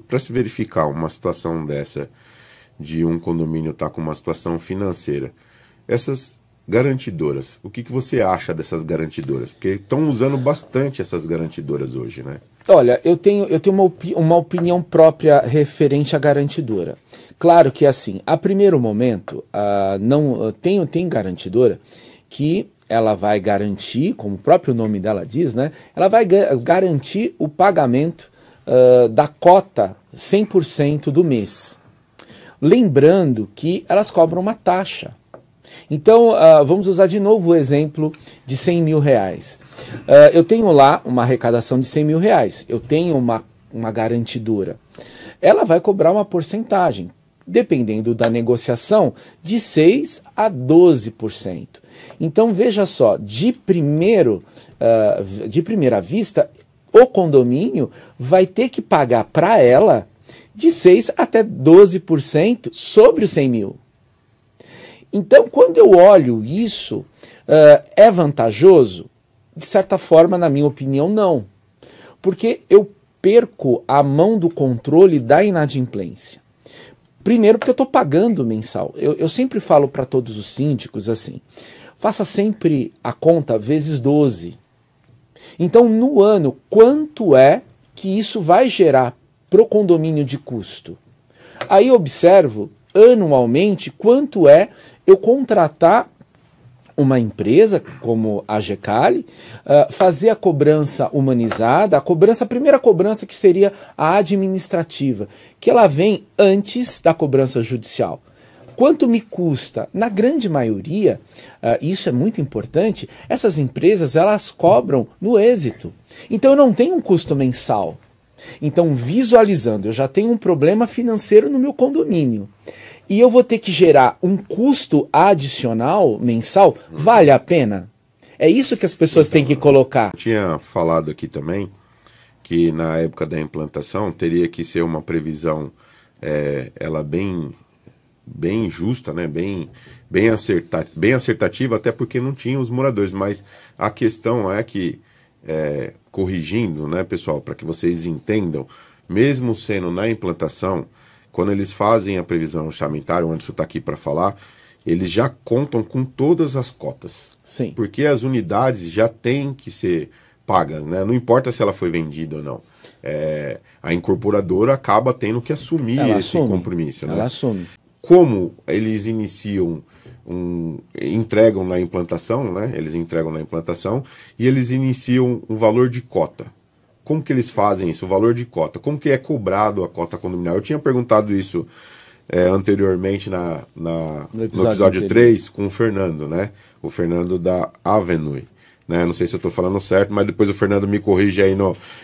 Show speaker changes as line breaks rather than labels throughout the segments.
para se verificar uma situação dessa, de um condomínio estar com uma situação financeira, essas garantidoras, o que você acha dessas garantidoras? Porque estão usando bastante essas garantidoras hoje, né?
Olha, eu tenho uma opinião própria referente à garantidora. Claro que assim, a primeiro momento, tem garantidora que ela vai garantir, como o próprio nome dela diz, né? Ela vai garantir o pagamento da cota 100% do mês. Lembrando que elas cobram uma taxa. Então, vamos usar de novo o exemplo de 100 mil reais. Eu tenho lá uma arrecadação de 100 mil reais. Eu tenho uma garantidora. Ela vai cobrar uma porcentagem, dependendo da negociação, de 6% a 12%. Então, veja só, de primeira vista, o condomínio vai ter que pagar para ela de 6% até 12% sobre os 100 mil. Então, quando eu olho isso, é vantajoso? De certa forma, na minha opinião, não. Porque eu perco a mão do controle da inadimplência. Primeiro, porque eu estou pagando mensal. Eu sempre falo para todos os síndicos assim, faça sempre a conta vezes 12. Então, no ano, quanto é que isso vai gerar para o condomínio de custo? Aí eu observo anualmente quanto é eu contratar uma empresa como a GECALI, fazer a cobrança humanizada, a primeira cobrança que seria a administrativa, que ela vem antes da cobrança judicial. Quanto me custa? Na grande maioria, isso é muito importante, essas empresas elas cobram no êxito. Então eu não tenho um custo mensal. Então, visualizando, eu já tenho um problema financeiro no meu condomínio e eu vou ter que gerar um custo adicional mensal, vale a pena? É isso que as pessoas têm que colocar.
Eu tinha falado aqui também que na época da implantação teria que ser uma previsão ela bem justa, né? bem acertativa, até porque não tinha os moradores, mas a questão é que corrigindo, né, pessoal, para que vocês entendam, mesmo sendo na implantação, quando eles fazem a previsão orçamentária, o Anderson está aqui para falar, eles já contam com todas as cotas.
Sim.
Porque as unidades já têm que ser pagas, né? Não importa se ela foi vendida ou não. A incorporadora acaba tendo que assumir compromisso. Né?
Ela assume.
Como eles entregam na implantação, né? Eles entregam na implantação e eles iniciam um valor de cota. Como que eles fazem isso? O valor de cota. Como que é cobrado a cota condominial? Eu tinha perguntado isso anteriormente no episódio 3 com o Fernando, né? O Fernando da Avenue. Né? Não sei se eu estou falando certo, mas depois o Fernando me corrige aí.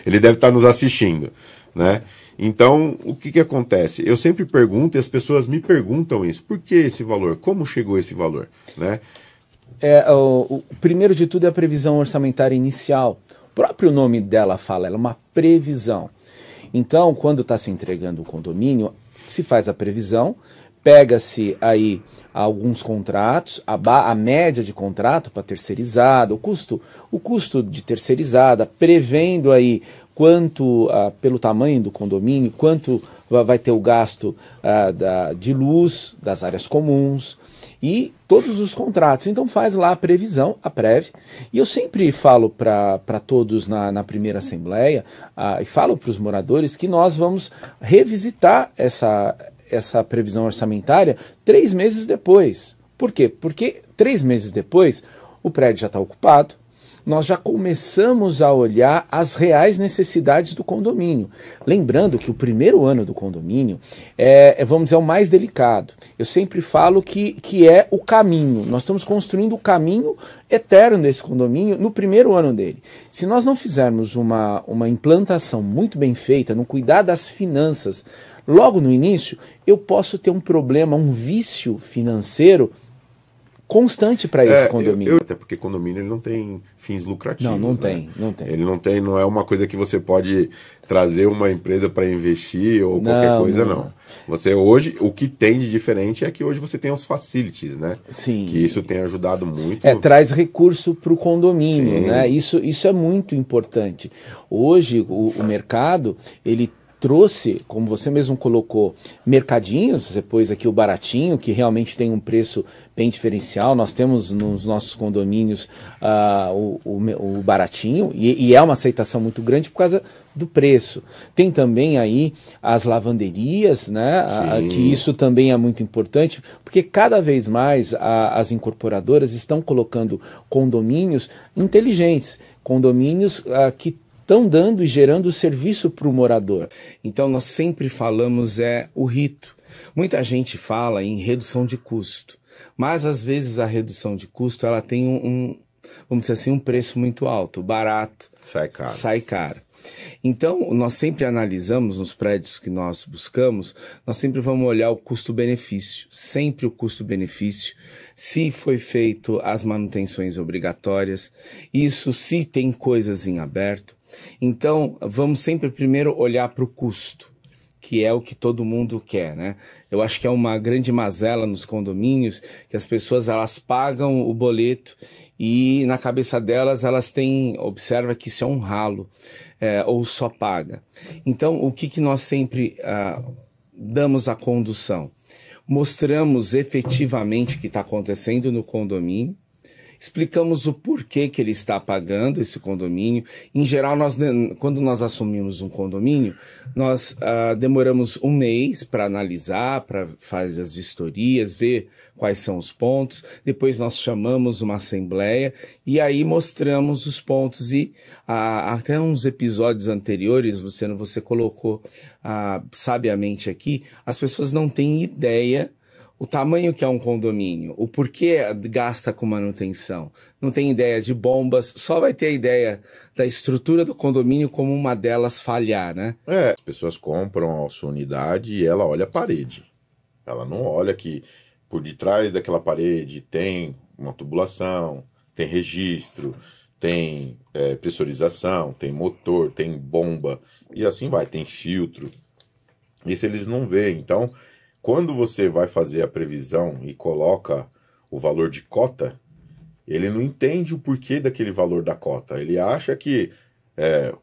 Ele deve estar nos assistindo, né? Então, o que acontece? Eu sempre pergunto e as pessoas me perguntam isso. Por que esse valor? Como chegou esse valor? Né?
O primeiro de tudo é a previsão orçamentária inicial. O próprio nome dela fala, ela é uma previsão. Então, quando está se entregando o condomínio, se faz a previsão, pega-se aí alguns contratos, a média de contrato para terceirizada, o custo de terceirizada, prevendo aí quanto, pelo tamanho do condomínio, quanto vai ter o gasto de luz, das áreas comuns e todos os contratos. Então faz lá a previsão, a prévia. E eu sempre falo para todos na primeira assembleia, e falo para os moradores que nós vamos revisitar essa previsão orçamentária 3 meses depois. Por quê? Porque 3 meses depois o prédio já está ocupado, nós já começamos a olhar as reais necessidades do condomínio. Lembrando que o primeiro ano do condomínio vamos dizer, o mais delicado. Eu sempre falo que é o caminho. Nós estamos construindo o caminho eterno desse condomínio no primeiro ano dele. Se nós não fizermos uma implantação muito bem feita, não cuidar das finanças, logo no início, eu posso ter um problema, um vício financeiro constante para esse condomínio.
Até porque condomínio ele não tem fins lucrativos.
Não
né?
tem.
Ele não é uma coisa que você pode trazer uma empresa para investir ou qualquer coisa, não. Você hoje, o que tem de diferente é que hoje você tem os facilities, né?
Sim.
Que isso tem ajudado muito.
Traz recurso para o condomínio, né? Isso é muito importante. Hoje o mercado, ele trouxe, como você mesmo colocou, mercadinhos, você pôs aqui o baratinho, que realmente tem um preço bem diferencial. Nós temos nos nossos condomínios o baratinho, e é uma aceitação muito grande por causa do preço. Tem também aí as lavanderias, né? Que isso também é muito importante, porque cada vez mais as incorporadoras estão colocando condomínios inteligentes, condomínios que estão dando e gerando serviço para o morador. Então nós sempre falamos o rito. Muita gente fala em redução de custo, mas às vezes a redução de custo ela tem vamos dizer assim, um preço muito alto, barato, sai caro. Então, nós sempre analisamos nos prédios que nós buscamos, nós sempre vamos olhar o custo-benefício, sempre o custo-benefício, se foi feito as manutenções obrigatórias, isso se tem coisas em aberto. Então, vamos sempre primeiro olhar para o custo, que é o que todo mundo quer, né? Eu acho que é uma grande mazela nos condomínios, que as pessoas elas pagam o boleto e na cabeça delas elas observa que isso é um ralo, ou só paga. Então, o que nós sempre damos a condução? Mostramos efetivamente o que está acontecendo no condomínio, explicamos o porquê que ele está pagando esse condomínio. Em geral, quando nós assumimos um condomínio, nós demoramos um mês para analisar, para fazer as vistorias, ver quais são os pontos. Depois nós chamamos uma assembleia e aí mostramos os pontos. E até uns episódios anteriores, você colocou sabiamente aqui, as pessoas não têm ideia o tamanho que é um condomínio, o porquê gasta com manutenção. Não tem ideia de bombas, só vai ter a ideia da estrutura do condomínio como uma delas falhar, né?
As pessoas compram a sua unidade e ela olha a parede. Ela não olha que por detrás daquela parede tem uma tubulação, tem registro, tem pressurização, tem motor, tem bomba, e assim vai, tem filtro. Isso eles não veem, então... Quando você vai fazer a previsão e coloca o valor de cota, ele não entende o porquê daquele valor da cota. Ele acha que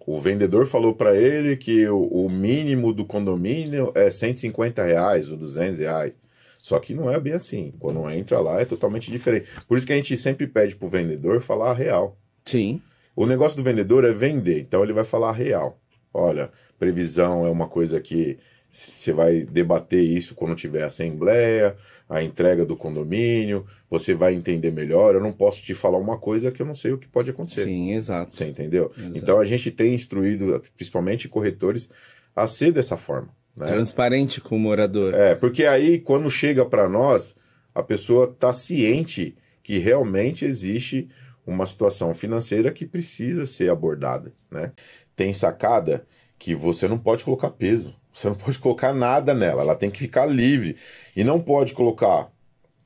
o vendedor falou para ele que o mínimo do condomínio é R$150 ou R$200. Só que não é bem assim. Quando entra lá é totalmente diferente. Por isso que a gente sempre pede para o vendedor falar a real.
Sim.
O negócio do vendedor é vender, então ele vai falar a real. Olha, previsão é uma coisa que... Você vai debater isso quando tiver a assembleia, a entrega do condomínio, você vai entender melhor. Eu não posso te falar uma coisa que eu não sei o que pode acontecer.
Sim, exato.
Você entendeu?
Exato.
Então a gente tem instruído, principalmente corretores, a ser dessa forma. Né?
Transparente com o morador.
Porque aí quando chega para nós, a pessoa está ciente que realmente existe uma situação financeira que precisa ser abordada. Né? Tem sacada que você não pode colocar peso. Você não pode colocar nada nela, ela tem que ficar livre. E não pode colocar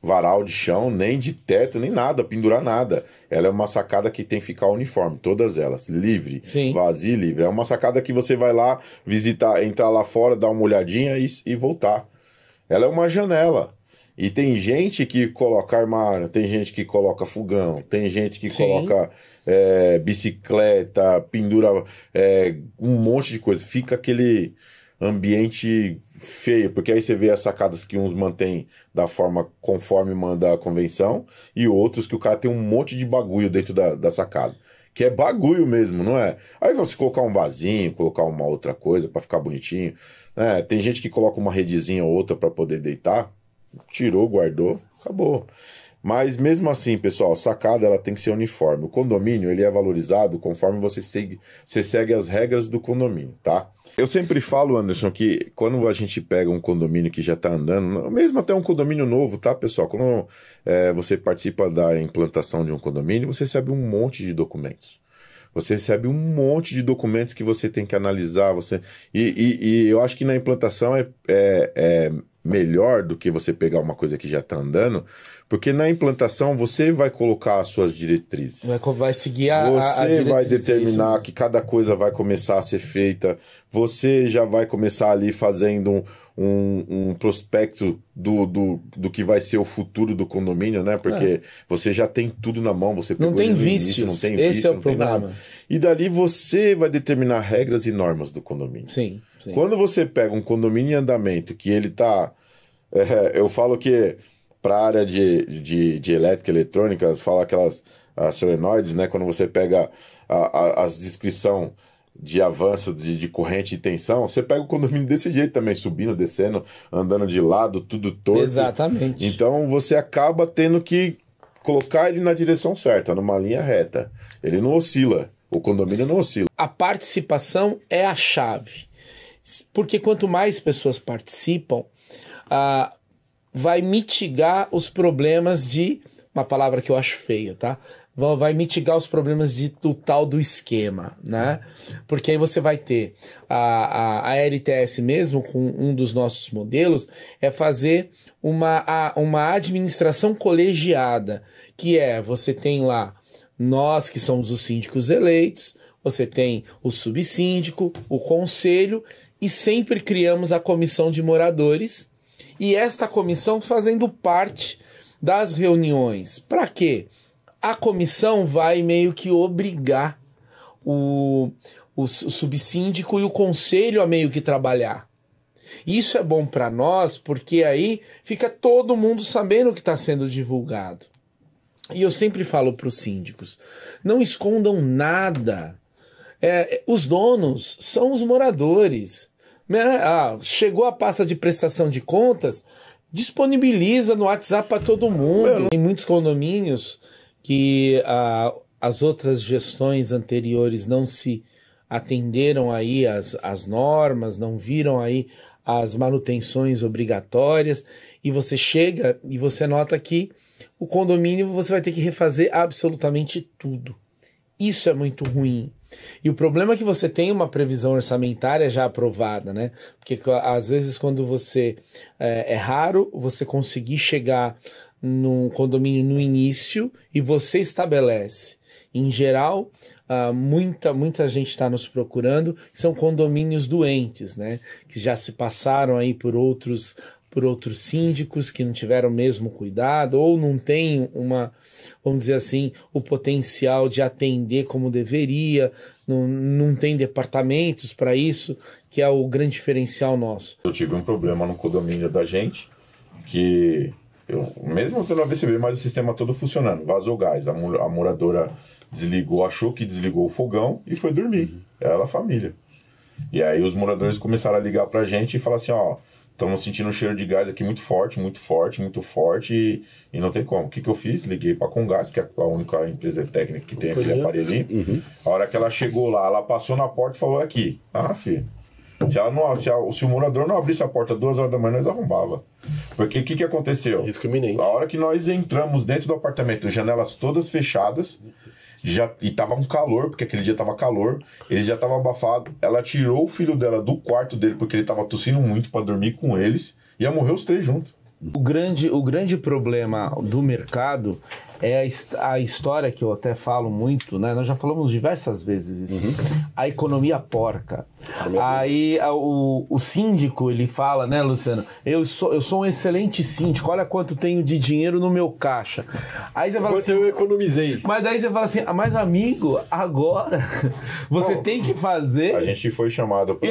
varal de chão, nem de teto, nem nada, pendurar nada. Ela é uma sacada que tem que ficar uniforme, todas elas, livre,
Sim.
Vazia e livre. É uma sacada que você vai lá visitar, entrar lá fora, dar uma olhadinha e voltar. Ela é uma janela. E tem gente que coloca armário, tem gente que coloca fogão, tem gente que coloca bicicleta, pendura um monte de coisa. Fica aquele... ambiente feio, porque aí você vê as sacadas que uns mantêm da forma conforme manda a convenção e outros que o cara tem um monte de bagulho dentro da sacada, que é bagulho mesmo, não é? Aí você colocar um vasinho, colocar uma outra coisa para ficar bonitinho, né? Tem gente que coloca uma redezinha ou outra para poder deitar, tirou, guardou, acabou. Mas mesmo assim, pessoal, a sacada ela tem que ser uniforme. O condomínio ele é valorizado conforme você segue as regras do condomínio, tá? Eu sempre falo, Anderson, que quando a gente pega um condomínio que já está andando, mesmo até um condomínio novo, tá, pessoal? Quando você participa da implantação de um condomínio, você recebe um monte de documentos. Você recebe um monte de documentos que você tem que analisar. E eu acho que na implantação é melhor do que você pegar uma coisa que já está andando, porque na implantação você vai colocar as suas diretrizes.
Vai seguir
Você vai determinar que cada coisa vai começar a ser feita. Você já vai começar ali fazendo um prospecto do que vai ser o futuro do condomínio, né? Porque você já tem tudo na mão, você
não tem vícios,
início, não tem
esse
vício,
é o
não tem
problema.
nada. E dali você vai determinar regras e normas do condomínio.
Sim.
Quando você pega um condomínio em andamento, que ele tá... eu falo que para a área de elétrica e eletrônica, fala aquelas solenoides, né? Quando você pega as descrições de avanço de corrente e tensão, você pega o condomínio desse jeito também, subindo, descendo, andando de lado, tudo torto.
Exatamente.
Então você acaba tendo que colocar ele na direção certa, numa linha reta. Ele não oscila, o condomínio não oscila.
A participação é a chave, porque quanto mais pessoas participam, vai mitigar os problemas de... Uma palavra que eu acho feia, tá? Vai mitigar os problemas do tal do esquema, né? Porque aí você vai ter a LTS mesmo, com um dos nossos modelos, é fazer uma administração colegiada, que você tem lá nós que somos os síndicos eleitos, você tem o subsíndico, o conselho, e sempre criamos a comissão de moradores, e esta comissão fazendo parte das reuniões. Para quê? A comissão vai meio que obrigar o subsíndico e o conselho a meio que trabalhar. Isso é bom para nós, porque aí fica todo mundo sabendo o que está sendo divulgado. E eu sempre falo para os síndicos, não escondam nada. Os donos são os moradores. Chegou a pasta de prestação de contas, disponibiliza no WhatsApp para todo mundo. Em muitos condomínios que as outras gestões anteriores não se atenderam aí às normas, não viram aí as manutenções obrigatórias, e você chega e você nota que o condomínio você vai ter que refazer absolutamente tudo. Isso é muito ruim. E o problema é que você tem uma previsão orçamentária já aprovada, né? Porque às vezes quando você... é raro você conseguir chegar num condomínio no início e você estabelece. Em geral, muita gente está nos procurando, que são condomínios doentes, né? Que já se passaram aí por outros síndicos que não tiveram o mesmo cuidado, ou não tem vamos dizer assim, o potencial de atender como deveria, não tem departamentos para isso, que é o grande diferencial nosso.
Eu tive um problema no condomínio da gente, que mesmo tendo a VCB, mas o sistema todo funcionando, vazou gás, a moradora desligou, achou que desligou o fogão e foi dormir, ela, a família. E aí os moradores começaram a ligar pra gente e falar assim, estamos sentindo um cheiro de gás aqui muito forte, e não tem como. O que eu fiz? Liguei pra Comgás, que é a única empresa técnica que tem aquele aparelhinho. A hora que ela chegou lá, ela passou na porta e falou aqui. Filho, se o morador não abrisse a porta 2 horas da manhã, nós arrombava. Porque o que aconteceu?
Risco iminente.
A hora que nós entramos dentro do apartamento, janelas todas fechadas, e tava um calor, porque aquele dia tava calor, eles já estavam abafados. Ela tirou o filho dela do quarto dele, porque ele tava tossindo muito pra dormir com eles, e ia morrer os 3 juntos.
O grande problema do mercado é a história que eu até falo muito, né? Nós já falamos diversas vezes isso. A economia porca. Aí o síndico, ele fala, né, Luciano? Eu sou um excelente síndico, olha quanto tenho de dinheiro no meu caixa. Aí você fala
Quanto
assim,
eu economizei.
Mas daí você fala assim, mas amigo, agora você tem que fazer...
A gente foi chamado pra...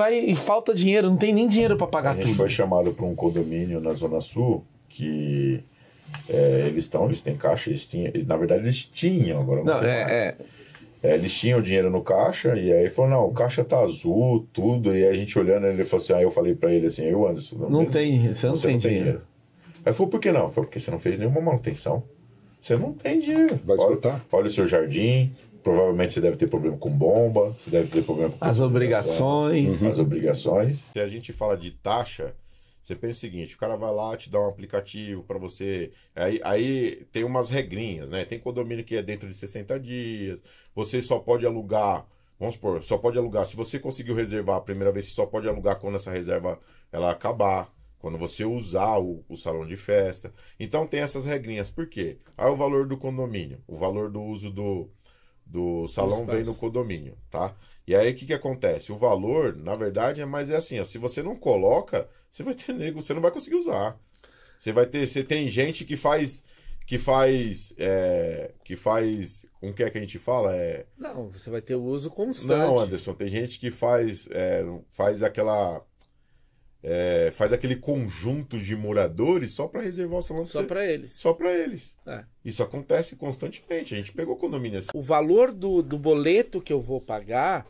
E falta dinheiro, não tem nem dinheiro para pagar tudo.
A gente foi chamado para um condomínio na Zona Sul, que... eles têm caixa, na verdade eles tinham, agora não tem mais. Eles tinham dinheiro no caixa, e aí falou, não, o caixa tá azul, tudo, e aí a gente olhando, ele falou assim, aí eu falei pra ele assim, Anderson,
você não tem dinheiro.
Aí falou, por que não? Falei, porque você não fez nenhuma manutenção, você não tem dinheiro.
Vai escutar.
Olha o seu jardim, provavelmente você deve ter problema com bomba, você deve ter problema com
as obrigações.
As obrigações. Se a gente fala de taxa, você pensa o seguinte, o cara vai lá, te dá um aplicativo para você, aí tem umas regrinhas, né? Tem condomínio que é dentro de 60 dias, você só pode alugar, vamos supor, só pode alugar, se você conseguiu reservar a primeira vez, você só pode alugar quando essa reserva ela acabar, quando você usar o salão de festa. Então tem essas regrinhas, por quê? Aí o valor do condomínio, o valor do uso do salão vem no condomínio, tá? E aí o que acontece? O valor, na verdade, é assim, ó, se você não coloca, você vai ter nego, você não vai conseguir usar. Você tem gente que faz, como que é que a gente fala?
Não, você vai ter o uso constante.
Não, Anderson, tem gente que faz aquele conjunto de moradores só para reservar o salão.
Só para eles.
Só para eles.
É.
Isso acontece constantemente. A gente pegou condomínio assim.
O valor do boleto que eu vou pagar,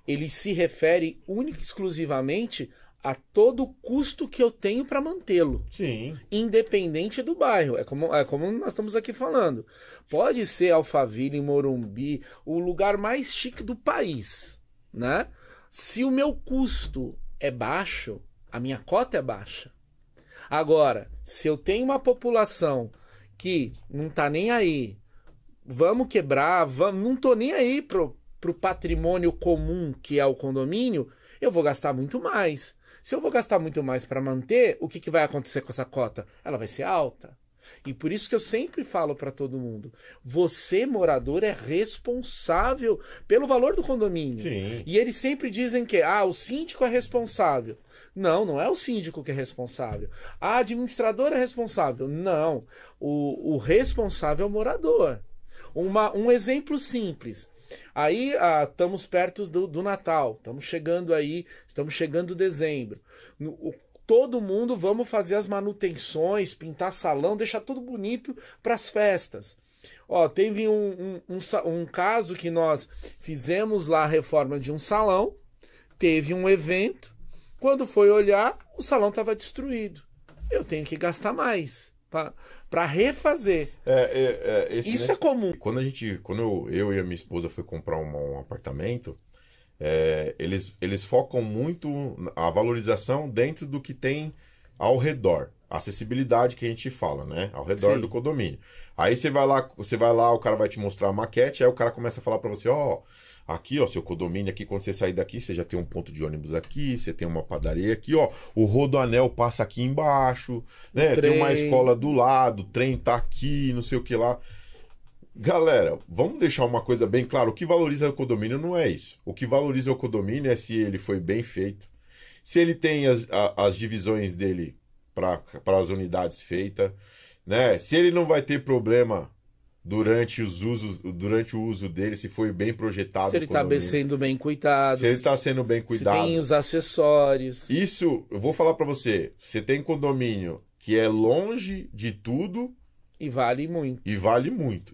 ele se refere única e exclusivamente a todo o custo que eu tenho para mantê-lo.
Sim.
Independente do bairro. É como nós estamos aqui falando. Pode ser Alphaville, Morumbi, o lugar mais chique do país, né? Se o meu custo é baixo, a minha cota é baixa. Agora, se eu tenho uma população que não tá nem aí, vamos quebrar, não tô nem aí pro patrimônio comum que é o condomínio, eu vou gastar muito mais. Se eu vou gastar muito mais para manter, o que vai acontecer com essa cota? Ela vai ser alta. E por isso que eu sempre falo para todo mundo, você, morador, é responsável pelo valor do condomínio.
Sim.
E eles sempre dizem que o síndico é responsável. Não, não é o síndico que é responsável. A administradora é responsável. Não, o responsável é o morador. Um exemplo simples. Aí estamos perto do Natal, estamos chegando dezembro. Todo mundo vamos fazer as manutenções, pintar salão, deixar tudo bonito para as festas. Ó, teve um caso que nós fizemos lá a reforma de um salão, teve um evento, quando foi olhar, o salão estava destruído. Eu tenho que gastar mais para refazer. Isso é comum.
Quando eu e a minha esposa foi comprar um apartamento, eles focam muito a valorização dentro do que tem ao redor. Acessibilidade que a gente fala, né? Ao redor do condomínio. Aí você vai lá, o cara vai te mostrar a maquete, aí o cara começa a falar para você, aqui, ó, seu condomínio aqui, quando você sair daqui, você já tem um ponto de ônibus aqui, você tem uma padaria aqui, ó, o rodoanel passa aqui embaixo, né? Tem uma escola do lado, o trem tá aqui, não sei o que lá. Galera, vamos deixar uma coisa bem clara, o que valoriza o condomínio não é isso. O que valoriza o condomínio é se ele foi bem feito, se ele tem as divisões dele para as unidades feitas, né? Se ele não vai ter problema durante o uso dele, se foi bem projetado.
Se ele está sendo bem cuidado.
Se ele está sendo bem cuidado.
Se tem os acessórios.
Isso, eu vou falar para você, você tem condomínio que é longe de tudo.
E vale muito.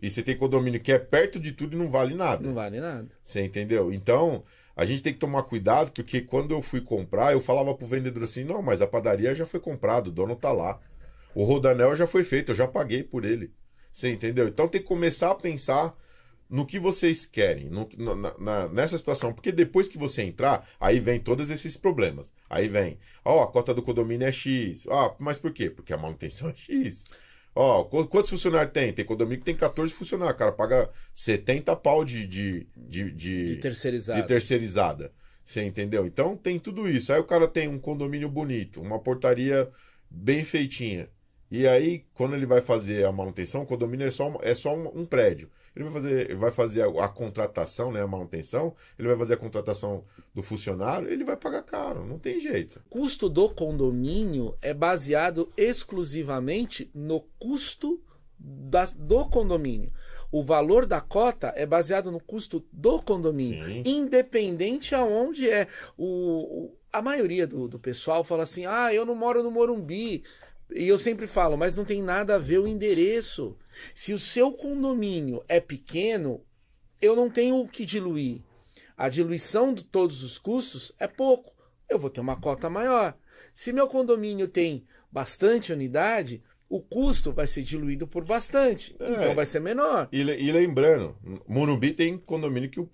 E você tem condomínio que é perto de tudo e não vale nada.
Não vale nada.
Você entendeu? Então, a gente tem que tomar cuidado, porque quando eu fui comprar, eu falava pro vendedor assim, não, mas a padaria já foi comprada, o dono tá lá. O rodanel já foi feito, eu já paguei por ele. Você entendeu? Então tem que começar a pensar no que vocês querem, nessa situação. Porque depois que você entrar, aí vem todos esses problemas. Aí vem, a cota do condomínio é X. Mas por quê? Porque a manutenção é X. Quantos funcionários tem? Tem condomínio que tem 14 funcionários. O cara paga 70 pau de terceirizada. Você entendeu? Então tem tudo isso. Aí o cara tem um condomínio bonito, uma portaria bem feitinha. E aí, quando ele vai fazer a manutenção, o condomínio é só um prédio. Ele vai fazer a contratação, né, a manutenção, ele vai fazer a contratação do funcionário, ele vai pagar caro, não tem jeito.
O custo do condomínio é baseado exclusivamente no custo do condomínio. O valor da cota é baseado no custo do condomínio, sim, independente aonde é. A maioria do pessoal fala assim, eu não moro no Morumbi. E eu sempre falo, mas não tem nada a ver o endereço. Se o seu condomínio é pequeno, eu não tenho o que diluir. A diluição de todos os custos é pouco. Eu vou ter uma cota maior. Se meu condomínio tem bastante unidade, o custo vai ser diluído por bastante. Então vai ser menor.
E lembrando, Morumbi tem condomínio que o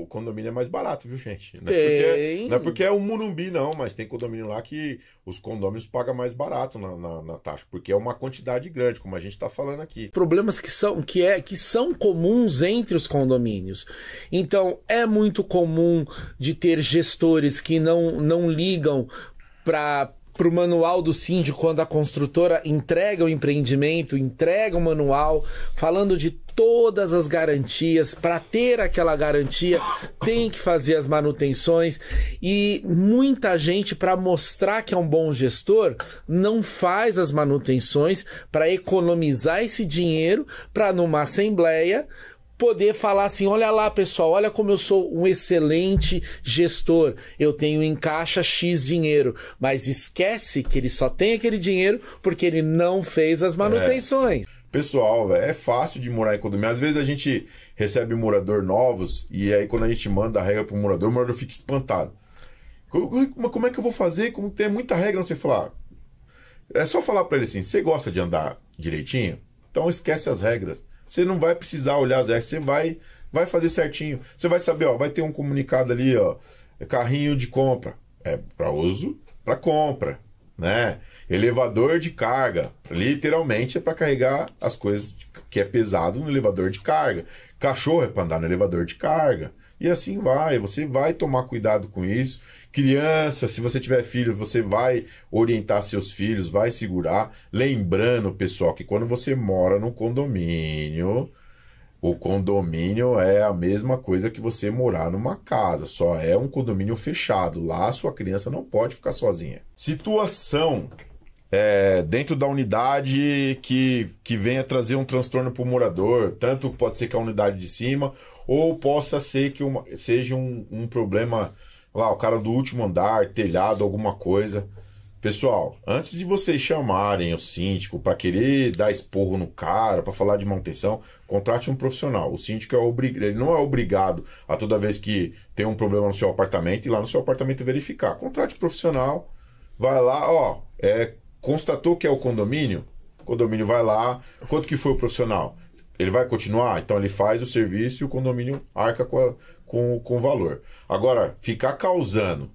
condomínio é mais barato, viu, gente? Não é porque é o Morumbi, não, mas tem condomínio lá que os condôminos pagam mais barato na taxa, porque é uma quantidade grande, como a gente está falando aqui.
Problemas que são comuns entre os condomínios. Então, é muito comum de ter gestores que não ligam para pro manual do síndico quando a construtora entrega o empreendimento, entrega o manual, falando de todas as garantias. Para ter aquela garantia, tem que fazer as manutenções. E muita gente, para mostrar que é um bom gestor, não faz as manutenções para economizar esse dinheiro, para numa assembleia poder falar assim, olha lá pessoal, olha como eu sou um excelente gestor, eu tenho em caixa X dinheiro, mas esquece que ele só tem aquele dinheiro porque ele não fez as manutenções.
Pessoal, é fácil de morar em condomínio. Às vezes a gente recebe morador novos e aí quando a gente manda a regra pro morador, o morador fica espantado. Como é que eu vou fazer? Como tem muita regra, não sei falar. É só falar para ele assim, você gosta de andar direitinho? Então esquece as regras. Você não vai precisar olhar as regras, você vai fazer certinho. Você vai saber, ó, vai ter um comunicado ali, ó, carrinho de compra. É para uso, para compra, né? Elevador de carga, literalmente é para carregar as coisas que é pesado no elevador de carga. Cachorro é para andar no elevador de carga. E assim vai, você vai tomar cuidado com isso. Criança, se você tiver filho, você vai orientar seus filhos, vai segurar. Lembrando, pessoal, que quando você mora no condomínio, o condomínio é a mesma coisa que você morar numa casa, só é um condomínio fechado. Lá, sua criança não pode ficar sozinha. Situação dentro da unidade que venha trazer um transtorno para o morador, tanto pode ser que a unidade de cima, ou possa ser que seja um problema lá, o cara do último andar, telhado, alguma coisa. Pessoal, antes de vocês chamarem o síndico para querer dar esporro no cara, para falar de manutenção, contrate um profissional. O síndico ele não é obrigado a toda vez que tem um problema no seu apartamento, ir lá no seu apartamento verificar. Contrate um profissional, vai lá, ó, constatou que é o condomínio vai lá, quanto que foi o profissional? Ele vai continuar? Então ele faz o serviço e o condomínio arca com o valor. Agora, ficar causando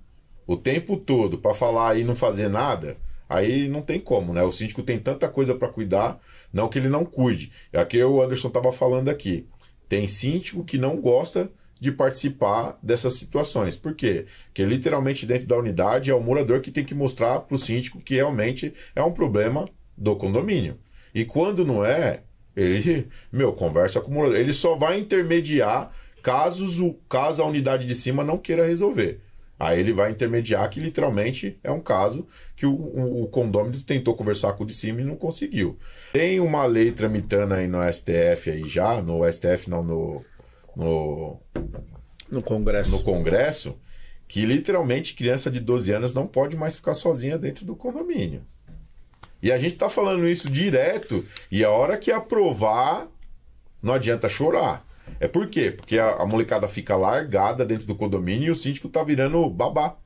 o tempo todo para falar e não fazer nada, aí não tem como, né? O síndico tem tanta coisa para cuidar, não que ele não cuide. É que o Anderson estava falando aqui. Tem síndico que não gosta de participar dessas situações. Por quê? Porque literalmente dentro da unidade é o morador que tem que mostrar para o síndico que realmente é um problema do condomínio. E quando não é, ele, conversa com o morador. Ele só vai intermediar caso a unidade de cima não queira resolver. Aí ele vai intermediar que literalmente é um caso que o condômino tentou conversar com o de cima e não conseguiu. Tem uma lei tramitando aí no STF aí já, no STF não,
no Congresso.
No Congresso, que literalmente criança de 12 anos não pode mais ficar sozinha dentro do condomínio. E a gente tá falando isso direto, e a hora que aprovar, não adianta chorar. É por quê? Porque a molecada fica largada dentro do condomínio e o síndico tá virando babá.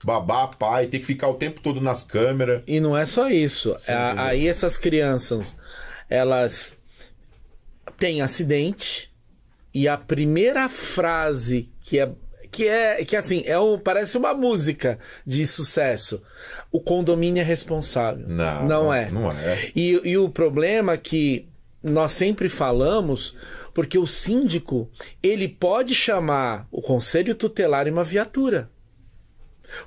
Babá, pai, tem que ficar o tempo todo nas câmeras.
E não é só isso. Aí essas crianças, elas têm acidente e a primeira frase que assim, parece uma música de sucesso. O condomínio é responsável. Não é.
Não é.
E o problema é que nós sempre falamos, porque o síndico, ele pode chamar o conselho tutelar em uma viatura.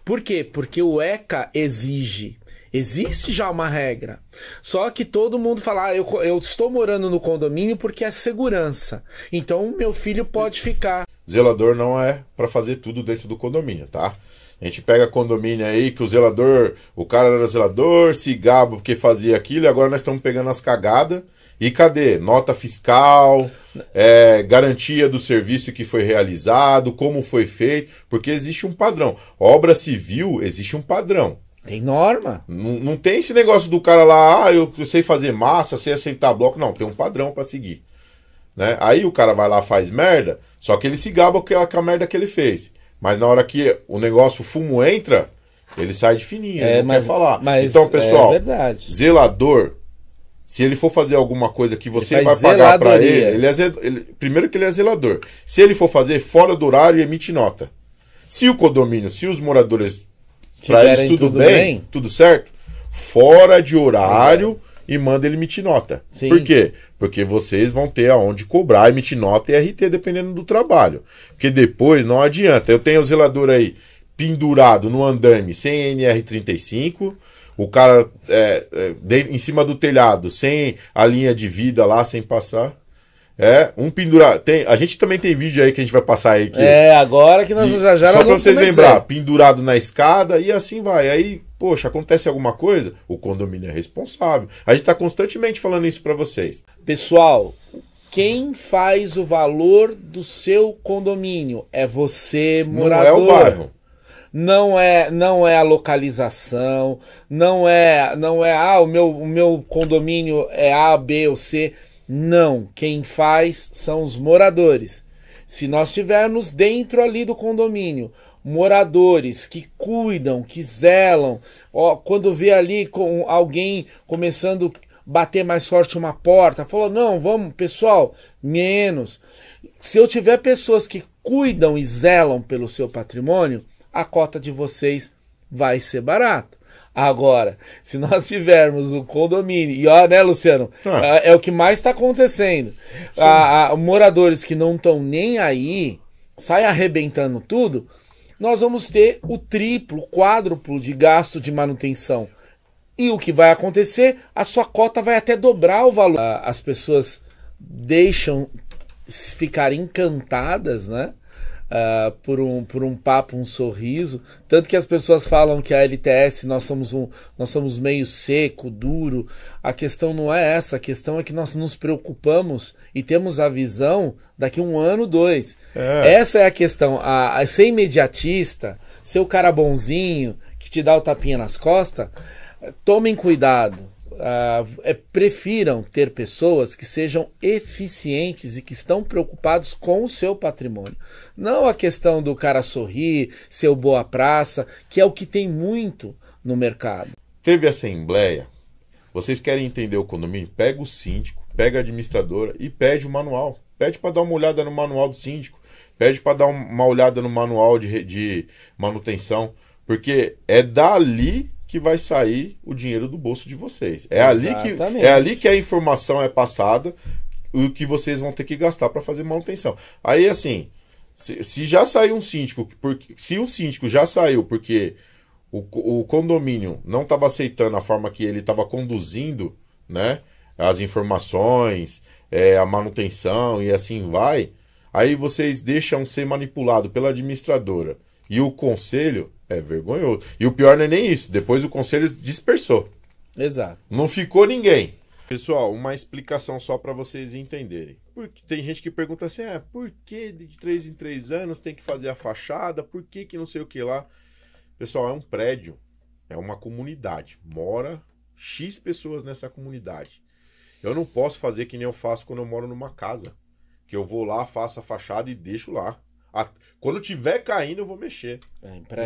Por quê? Porque o ECA exige. Existe já uma regra. Só que todo mundo fala, eu estou morando no condomínio porque é segurança. Então meu filho pode ficar.
Zelador não é para fazer tudo dentro do condomínio, tá? A gente pega condomínio aí que o cara era zelador, se gaba porque fazia aquilo, e agora nós estamos pegando as cagadas. E cadê? Nota fiscal, garantia do serviço que foi realizado, como foi feito, porque existe um padrão. Obra civil, existe um padrão.
Tem norma.
Não tem esse negócio do cara lá, eu sei fazer massa, sei aceitar bloco. Não, tem um padrão para seguir. Né? Aí o cara vai lá, faz merda, só que ele se gaba com a merda que ele fez. Mas na hora que o negócio, o fumo entra, ele sai de fininho, ele não quer falar. Então, pessoal, zelador, se ele for fazer alguma coisa que você vai pagar para ele, primeiro que ele é zelador. Se ele for fazer fora do horário, emite nota. Se o condomínio, se os moradores, para eles tudo bem, tudo certo, fora de horário e manda ele emitir nota. Sim. Por quê? Porque vocês vão ter aonde cobrar, emitir nota e RT, dependendo do trabalho. Porque depois não adianta. Eu tenho o zelador aí, pendurado no andaime sem NR35, o cara em cima do telhado sem a linha de vida lá, sem passar. Um pendurado. A gente também tem vídeo aí que a gente vai passar aí.
Agora que nós já
só pra vocês lembrar, pendurado na escada e assim vai. Aí, poxa, acontece alguma coisa, o condomínio é responsável. A gente tá constantemente falando isso pra vocês.
Pessoal, quem faz o valor do seu condomínio é você, morador.
Não é o bairro.
Não é a localização, não é o meu condomínio é A, B ou C. Não, quem faz são os moradores. Se nós tivermos dentro ali do condomínio moradores que cuidam, que zelam, quando vê ali com alguém começando a bater mais forte uma porta, falou, não, vamos, pessoal, menos. Se eu tiver pessoas que cuidam e zelam pelo seu patrimônio, a cota de vocês vai ser barata. Agora, se nós tivermos um condomínio, e ó, né, Luciano, é o que mais está acontecendo. Moradores que não estão nem aí, saem arrebentando tudo, nós vamos ter o triplo, o quádruplo de gasto de manutenção. E o que vai acontecer? A sua cota vai até dobrar o valor. As pessoas deixam ficar encantadas, né? Por um papo, um sorriso, tanto que as pessoas falam que a LTS nós somos meio seco, duro. A questão não é essa, a questão é que nós nos preocupamos e temos a visão daqui 1 ano, 2. Essa é a questão, ser imediatista, ser o cara bonzinho que te dá o tapinha nas costas. Tomem cuidado. Prefiram ter pessoas que sejam eficientes e que estão preocupados com o seu patrimônio. Não a questão do cara sorrir, ser o boa praça, que é o que tem muito no mercado.
Teve assembleia, vocês querem entender o condomínio? Pega o síndico, pega a administradora e pede o manual. Pede para dar uma olhada no manual do síndico, pede para dar uma olhada no manual de manutenção, porque é dali que vai sair o dinheiro do bolso de vocês. É ali que a informação é passada, o que vocês vão ter que gastar para fazer manutenção. Aí, assim, se já saiu um síndico, se o síndico já saiu porque o condomínio não estava aceitando a forma que ele estava conduzindo, né, as informações, a manutenção e assim vai, aí vocês deixam ser manipulado pela administradora e o conselho. É vergonhoso. E o pior não é nem isso. Depois o conselho dispersou.
Exato.
Não ficou ninguém. Pessoal, uma explicação só para vocês entenderem. Porque tem gente que pergunta assim, por que de 3 em 3 anos tem que fazer a fachada? Por que não sei o que lá? Pessoal, é um prédio. É uma comunidade. Mora X pessoas nessa comunidade. Eu não posso fazer que nem eu faço quando eu moro numa casa. Que eu vou lá, faço a fachada e deixo lá. Quando tiver caindo, eu vou mexer.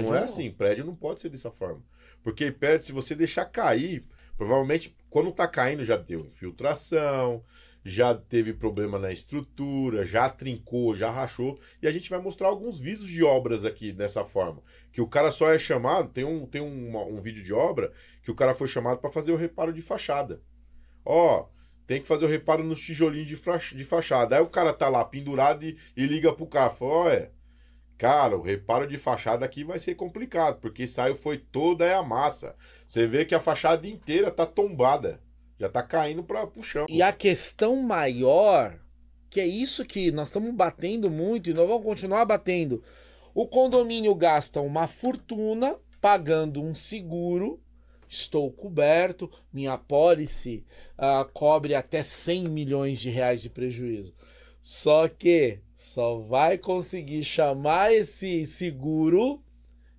Não é assim, prédio não pode ser dessa forma. Porque prédio, se você deixar cair, provavelmente quando tá caindo já deu infiltração, já teve problema na estrutura, já trincou, já rachou. E a gente vai mostrar alguns vídeos de obras aqui dessa forma. Que o cara só é chamado, tem um vídeo de obra que o cara foi chamado para fazer o reparo de fachada. Tem que fazer o reparo nos tijolinhos de fachada. Aí o cara tá lá pendurado e liga pro cara. Fala, cara, o reparo de fachada aqui vai ser complicado, porque saiu foi toda a massa. Você vê que a fachada inteira tá tombada. Já tá caindo pro chão.
E a questão maior, que é isso que nós estamos batendo muito e nós vamos continuar batendo. O condomínio gasta uma fortuna pagando um seguro. Estou coberto, minha apólice cobre até 100 milhões de reais de prejuízo. Só que só vai conseguir chamar esse seguro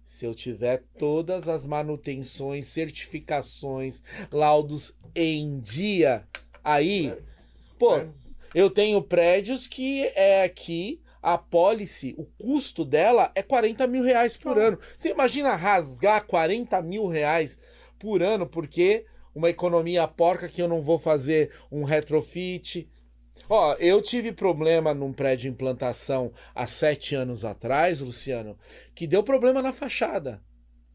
se eu tiver todas as manutenções, certificações, laudos em dia. Aí, eu tenho prédios que aqui a apólice, o custo dela é 40 mil reais por ano. Você imagina rasgar 40 mil reais por ano, porque uma economia porca que eu não vou fazer um retrofit. Eu tive problema num prédio de implantação há 7 anos atrás, Luciano, que deu problema na fachada.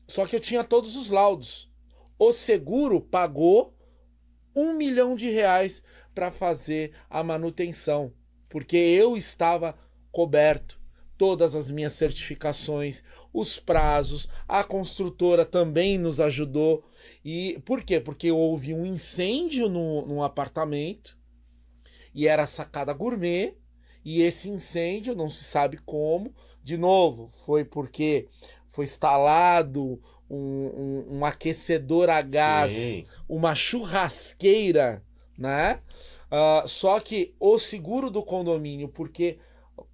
Só que eu tinha todos os laudos. O seguro pagou 1 milhão de reais para fazer a manutenção, porque eu estava coberto. todas as minhas certificações, os prazos, a construtora também nos ajudou. E por quê? Porque houve um incêndio num apartamento e era sacada gourmet, e esse incêndio não se sabe como, de novo, foi porque foi instalado um aquecedor a gás,
Sim.
uma churrasqueira, né? Só que o seguro do condomínio, porque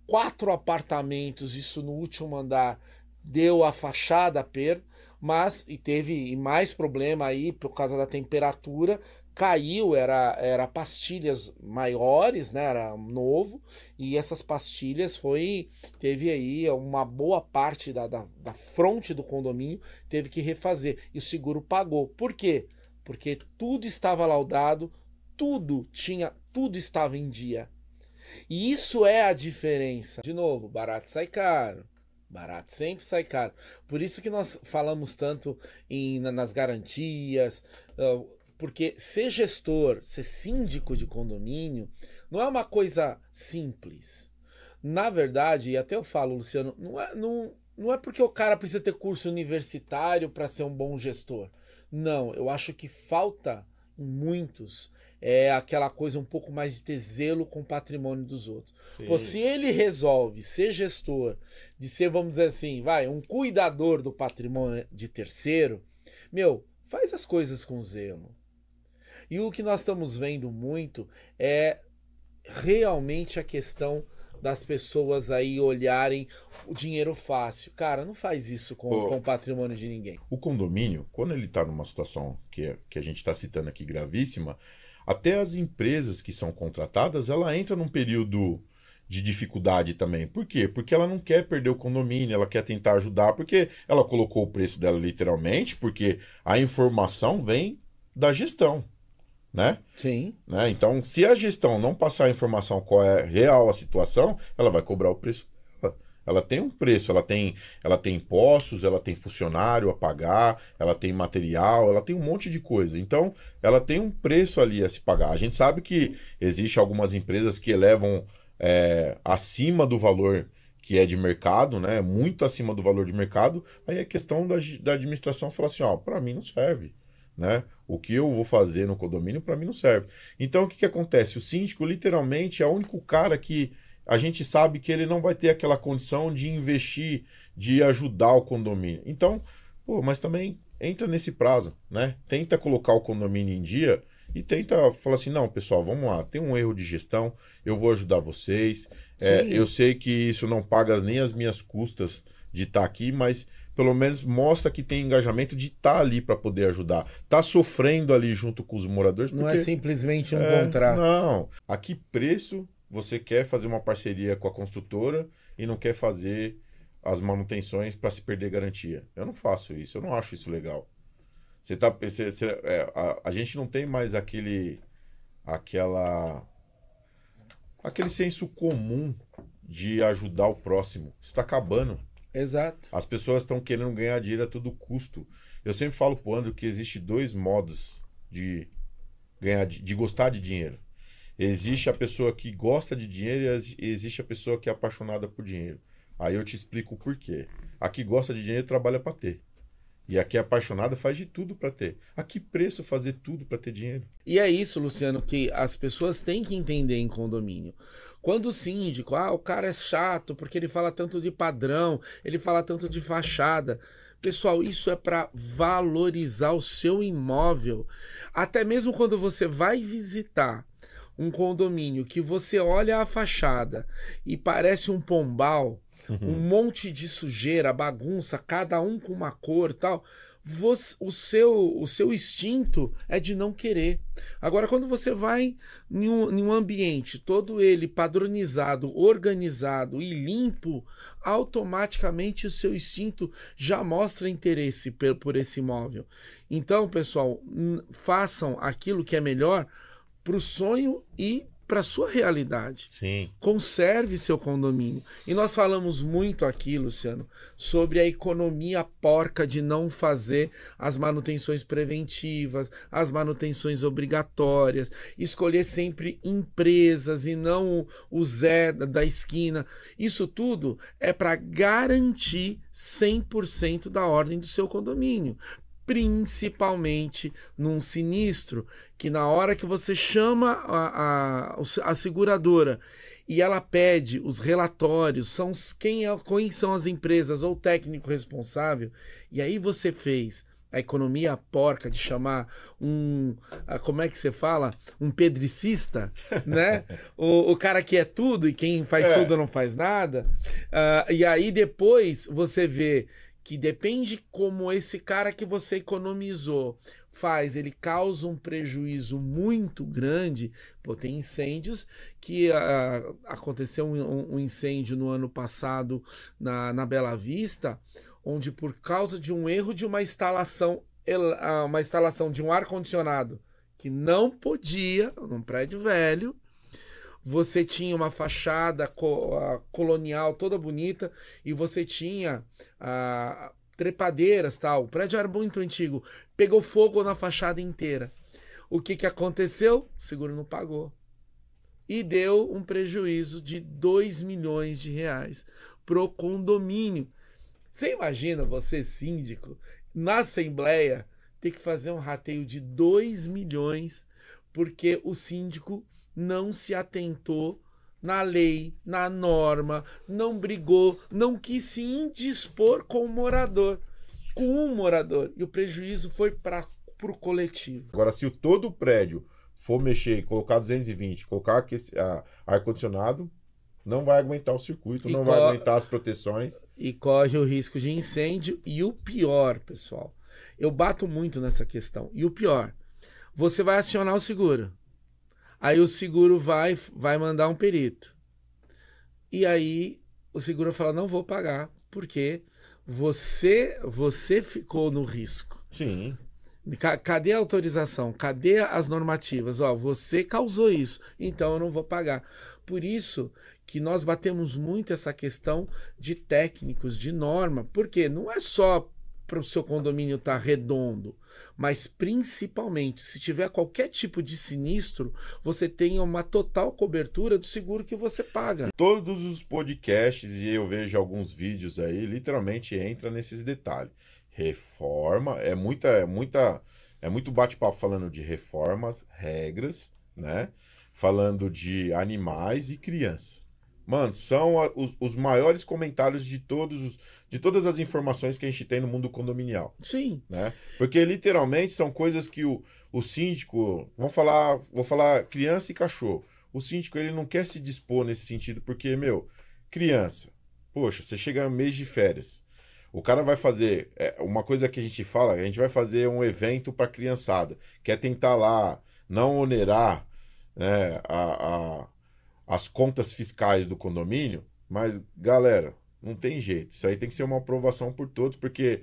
4 apartamentos, isso no último andar, deu a fachada perda, mas e teve mais problema aí por causa da temperatura, caiu, era pastilhas maiores, né, era novo, e essas pastilhas teve aí uma boa parte da fronte do condomínio, teve que refazer, e o seguro pagou. Por quê? Porque tudo estava laudado, tudo estava em dia. E isso é a diferença. De novo, barato sai caro. Barato sempre sai caro. Por isso que nós falamos tanto nas garantias, porque ser gestor, ser síndico de condomínio, não é uma coisa simples. Na verdade, e até eu falo, Luciano, não é porque o cara precisa ter curso universitário para ser um bom gestor. Não, eu acho que falta em muitos aquela coisa um pouco mais de ter zelo com o patrimônio dos outros. Pô, se ele resolve ser gestor, de ser, vamos dizer assim, um cuidador do patrimônio de terceiro, faz as coisas com zelo. E o que nós estamos vendo muito é realmente a questão das pessoas aí olharem o dinheiro fácil. Cara, não faz isso com o patrimônio de ninguém.
O condomínio, quando ele está numa situação que a gente está citando aqui gravíssima, até as empresas que são contratadas, ela entra num período de dificuldade também. Por quê? Porque ela não quer perder o condomínio, ela quer tentar ajudar, porque ela colocou o preço dela literalmente, porque a informação vem da gestão, né?
Sim.
Né? Então, se a gestão não passar a informação qual é real a situação, ela vai cobrar o preço dela. Ela tem um preço, ela tem impostos, ela tem funcionário a pagar, ela tem material, ela tem um monte de coisa. Então, ela tem um preço ali a se pagar. A gente sabe que existe algumas empresas que elevam acima do valor que é de mercado, né? Muito acima do valor de mercado. Aí é questão da administração falar assim, para mim não serve. Né? O que eu vou fazer no condomínio para mim não serve. Então o que acontece? O síndico literalmente é o único cara que a gente sabe que ele não vai ter aquela condição de investir, de ajudar o condomínio. Então, mas também entra nesse prazo, né? Tenta colocar o condomínio em dia e tenta falar assim, não, pessoal, vamos lá, tem um erro de gestão, eu vou ajudar vocês. Eu sei que isso não paga nem as minhas custas de estar aqui, mas pelo menos mostra que tem engajamento de estar ali para poder ajudar. Tá sofrendo ali junto com os moradores.
Não é simplesmente um contrato.
Não. A que preço você quer fazer uma parceria com a construtora e não quer fazer as manutenções para se perder garantia? Eu não faço isso, eu não acho isso legal. A gente não tem mais aquele senso comum de ajudar o próximo. Isso está acabando.
Exato.
As pessoas estão querendo ganhar dinheiro a todo custo. Eu sempre falo pro André que existe 2 modos de gostar de dinheiro. Existe a pessoa que gosta de dinheiro e existe a pessoa que é apaixonada por dinheiro. Aí eu te explico o porquê. A que gosta de dinheiro trabalha para ter. E a que é apaixonada faz de tudo para ter. A que preço fazer tudo para ter dinheiro?
E é isso, Luciano, que as pessoas têm que entender em condomínio. Quando o síndico, o cara é chato porque ele fala tanto de padrão, ele fala tanto de fachada. Pessoal, isso é para valorizar o seu imóvel. Até mesmo quando você vai visitar um condomínio que você olha a fachada e parece um pombal, um monte de sujeira, bagunça, cada um com uma cor e tal, o seu instinto é de não querer. Agora, quando você vai em um ambiente todo ele padronizado, organizado e limpo, automaticamente o seu instinto já mostra interesse por esse imóvel. Então, pessoal, façam aquilo que é melhor para o sonho e
para a sua realidade.
Sim.
Conserve seu condomínio. E nós falamos muito aqui, Luciano, sobre a economia porca de não fazer as manutenções preventivas, as manutenções obrigatórias, escolher sempre empresas e não o Zé da esquina. Isso tudo é para garantir 100% da ordem do seu condomínio. Principalmente num sinistro, que na hora que você chama a seguradora e ela pede os relatórios, quem são as empresas ou o técnico responsável, e aí você fez a economia porca de chamar como é que você fala? Um pedricista, né? o cara que é tudo e quem faz tudo não faz nada. E aí depois você vê que depende como esse cara que você economizou faz, ele causa um prejuízo muito grande. Pô, tem incêndios que aconteceu um incêndio no ano passado na Bela Vista, onde por causa de um erro de uma instalação de um ar-condicionado que não podia, num prédio velho, você tinha uma fachada colonial toda bonita e você tinha trepadeiras, tal. O prédio era muito antigo, pegou fogo na fachada inteira. O que aconteceu? O seguro não pagou. E deu um prejuízo de 2 milhões de reais pro condomínio. Você imagina você, síndico, na assembleia, ter que fazer um rateio de 2 milhões porque o síndico não se atentou na lei, na norma, não brigou, não quis se indispor com um morador. E o prejuízo foi para o coletivo.
Agora, se todo o prédio for mexer e colocar 220, colocar ar-condicionado, não vai aguentar o circuito, não vai aguentar as proteções.
E corre o risco de incêndio. E o pior, pessoal, eu bato muito nessa questão. E o pior, você vai acionar o seguro. Aí o seguro vai mandar um perito. E aí o seguro fala, não vou pagar, porque você ficou no risco.
Sim.
Cadê a autorização? Cadê as normativas? Você causou isso, então eu não vou pagar. Por isso que nós batemos muito essa questão de técnicos, de norma, porque não é só para o seu condomínio estar redondo, mas principalmente, se tiver qualquer tipo de sinistro, você tenha uma total cobertura do seguro que você paga.
Todos os podcasts, e eu vejo alguns vídeos aí, literalmente entra nesses detalhes. Reforma, é muito bate-papo falando de reformas, regras, né? Falando de animais e criança. Mano, são os maiores comentários de todas as informações que a gente tem no mundo condominial.
Sim.
Né? Porque literalmente são coisas que o síndico, vou falar criança e cachorro. O síndico, ele não quer se dispor nesse sentido, porque, criança, poxa, você chega no mês de férias, o cara vai fazer, uma coisa que a gente fala, a gente vai fazer um evento para criançada, quer tentar lá não onerar, né, as contas fiscais do condomínio, mas, galera, não tem jeito. Isso aí tem que ser uma aprovação por todos, porque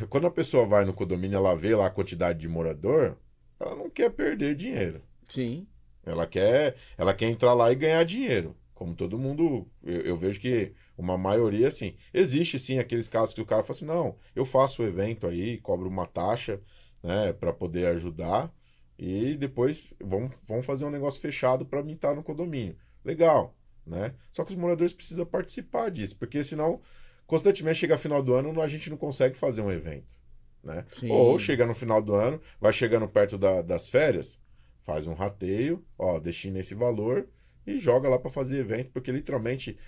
quando a pessoa vai no condomínio, ela vê lá a quantidade de morador, ela não quer perder dinheiro.
Sim.
Ela quer entrar lá e ganhar dinheiro. Como todo mundo, eu vejo que uma maioria, assim, existe sim aqueles casos que o cara fala assim, não, eu faço o evento aí, cobro uma taxa, né, para poder ajudar, e depois vamos fazer um negócio fechado para mim estar no condomínio. Legal, né? Só que os moradores precisam participar disso, porque senão, constantemente chega final do ano, a gente não consegue fazer um evento, né?
Sim.
Ou chega no final do ano, vai chegando perto das férias, faz um rateio, destina esse valor e joga lá para fazer evento, porque literalmente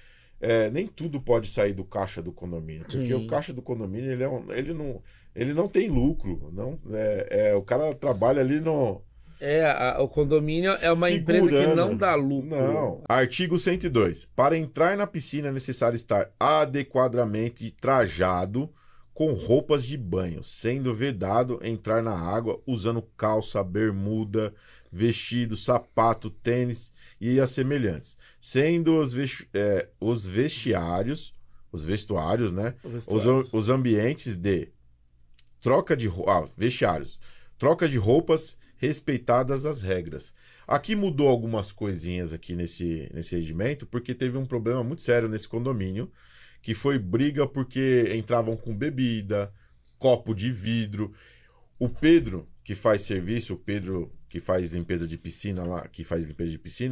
nem tudo pode sair do caixa do condomínio, porque
Sim.
o caixa do condomínio ele não tem lucro, não, o cara trabalha ali no...
O condomínio é uma empresa que não dá lucro.
Não. Artigo 102. Para entrar na piscina é necessário estar adequadamente trajado com roupas de banho, sendo vedado entrar na água usando calça, bermuda, vestido, sapato, tênis e as semelhantes. Sendo os vestuários, né? Os ambientes de troca de vestiários, troca de roupas, respeitadas as regras. Aqui mudou algumas coisinhas aqui nesse regimento, porque teve um problema muito sério nesse condomínio, que foi briga porque entravam com bebida, copo de vidro. O Pedro, que faz serviço, o Pedro que faz limpeza de piscina lá,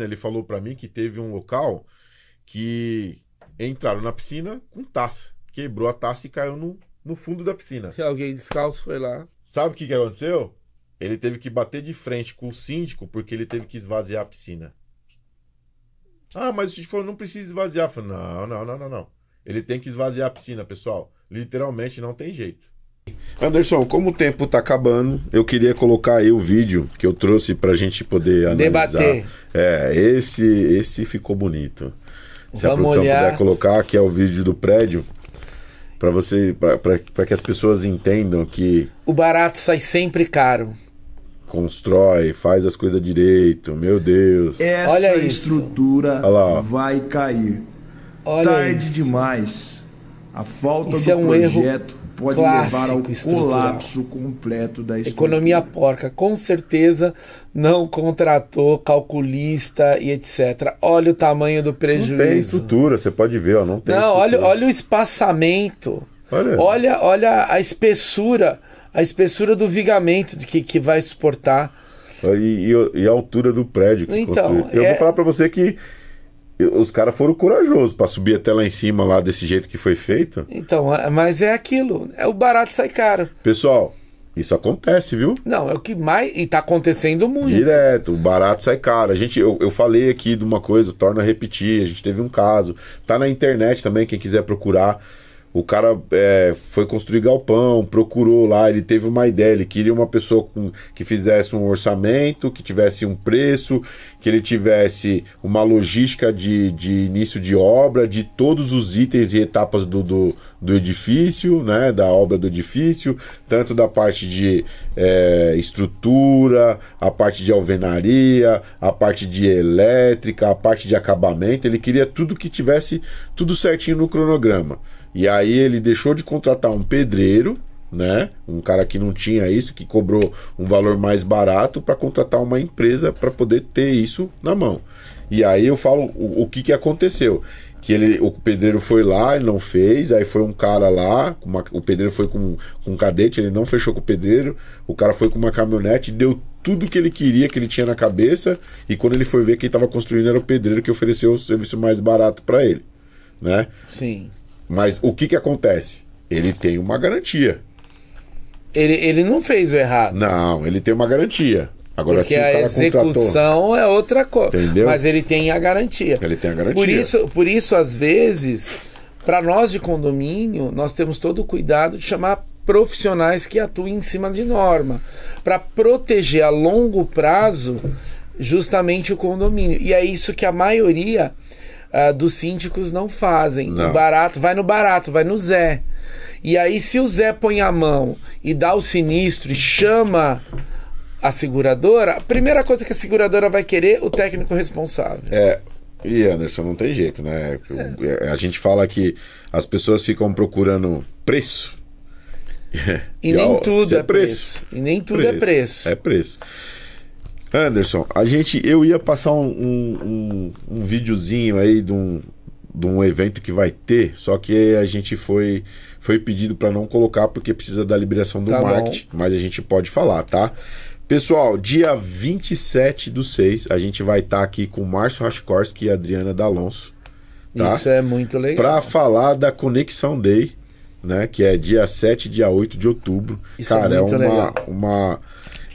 ele falou para mim que teve um local que entraram na piscina com taça, quebrou a taça e caiu no fundo da piscina.
E alguém descalço foi lá.
Sabe o que aconteceu? Ele teve que bater de frente com o síndico porque ele teve que esvaziar a piscina. Ah, mas o síndico falou, não precisa esvaziar. Eu falei, não. Ele tem que esvaziar a piscina, pessoal. Literalmente não tem jeito.
Anderson, como o tempo tá acabando, eu queria colocar aí o vídeo que eu trouxe pra gente poder analisar.
Debater.
Esse ficou bonito. Se a
Vamos
produção
olhar.
puder colocar, que é o vídeo do prédio, para que as pessoas entendam que
O barato sai sempre caro.
constrói, faz as coisas direito, meu Deus.
Essa
Olha isso.
estrutura
Olha lá.
vai cair.
Olha
Tarde
isso.
demais. A falta
Isso
do
é um erro
projeto pode
clássico
levar ao
estrutural.
colapso completo da estrutura.
Economia porca. Com certeza não contratou calculista e etc. Olha o tamanho do
Não tem
prejuízo.
estrutura, você pode ver, ó, não tem
Não,
estrutura.
olha o espaçamento.
Olha.
Olha a espessura do vigamento que vai suportar.
E a altura do prédio que
Então,
construiu. Eu vou falar pra você que os caras foram corajosos pra subir até lá em cima, lá desse jeito que foi feito.
Então, mas é aquilo. O barato sai caro.
Pessoal, isso acontece, viu?
Não, é o que mais. E tá acontecendo muito.
Direto, o barato sai caro. Eu falei aqui de uma coisa, torna a repetir. A gente teve um caso. Tá na internet também, quem quiser procurar. O cara foi construir galpão, procurou lá, ele teve uma ideia, ele queria uma pessoa que fizesse um orçamento, que tivesse um preço, que ele tivesse uma logística de início de obra, de todos os itens e etapas do edifício, né, da obra do edifício, tanto da parte de estrutura, a parte de alvenaria, a parte de elétrica, a parte de acabamento. Ele queria tudo que tivesse tudo certinho no cronograma. E aí ele deixou de contratar um pedreiro, né? Um cara que não tinha isso, que cobrou um valor mais barato, para contratar uma empresa para poder ter isso na mão. E aí eu falo o que aconteceu. Que o pedreiro foi lá, ele não fez, aí foi um cara lá, o pedreiro foi com um cadete, ele não fechou com o pedreiro, o cara foi com uma caminhonete, deu tudo que ele queria, que ele tinha na cabeça, e quando ele foi ver quem estava construindo era o pedreiro que ofereceu o serviço mais barato para ele, né?
Sim.
Mas o que acontece? Ele tem uma garantia.
Ele não fez o errado.
Não, ele tem uma garantia. Agora,
Porque
se o
a
cara
execução
contratou,
é outra coisa.
Entendeu?
Mas ele tem a garantia.
Ele tem a garantia.
Por isso às vezes, para nós de condomínio, nós temos todo o cuidado de chamar profissionais que atuem em cima de norma, para proteger a longo prazo justamente o condomínio. E é isso que a maioria dos síndicos não fazem.
Não.
O barato vai no Zé. E aí, se o Zé põe a mão e dá o sinistro e chama a seguradora, a primeira coisa que a seguradora vai querer, o técnico responsável.
E Anderson, não tem jeito, né? A gente fala que as pessoas ficam procurando preço.
E nem tudo é preço. E nem tudo é preço.
É preço. Anderson, eu ia passar um videozinho aí de um evento que vai ter, só que a gente foi pedido para não colocar porque precisa da liberação do marketing, mas a gente pode falar, tá? Pessoal, dia 27/6, a gente vai estar aqui com o Márcio Rachkorski e a Adriana D'Alonso, tá?
Isso é muito legal.
Para falar da Conexão Day, né? Que é dia 7 e dia 8 de outubro.
Isso
Cara,
é muito legal.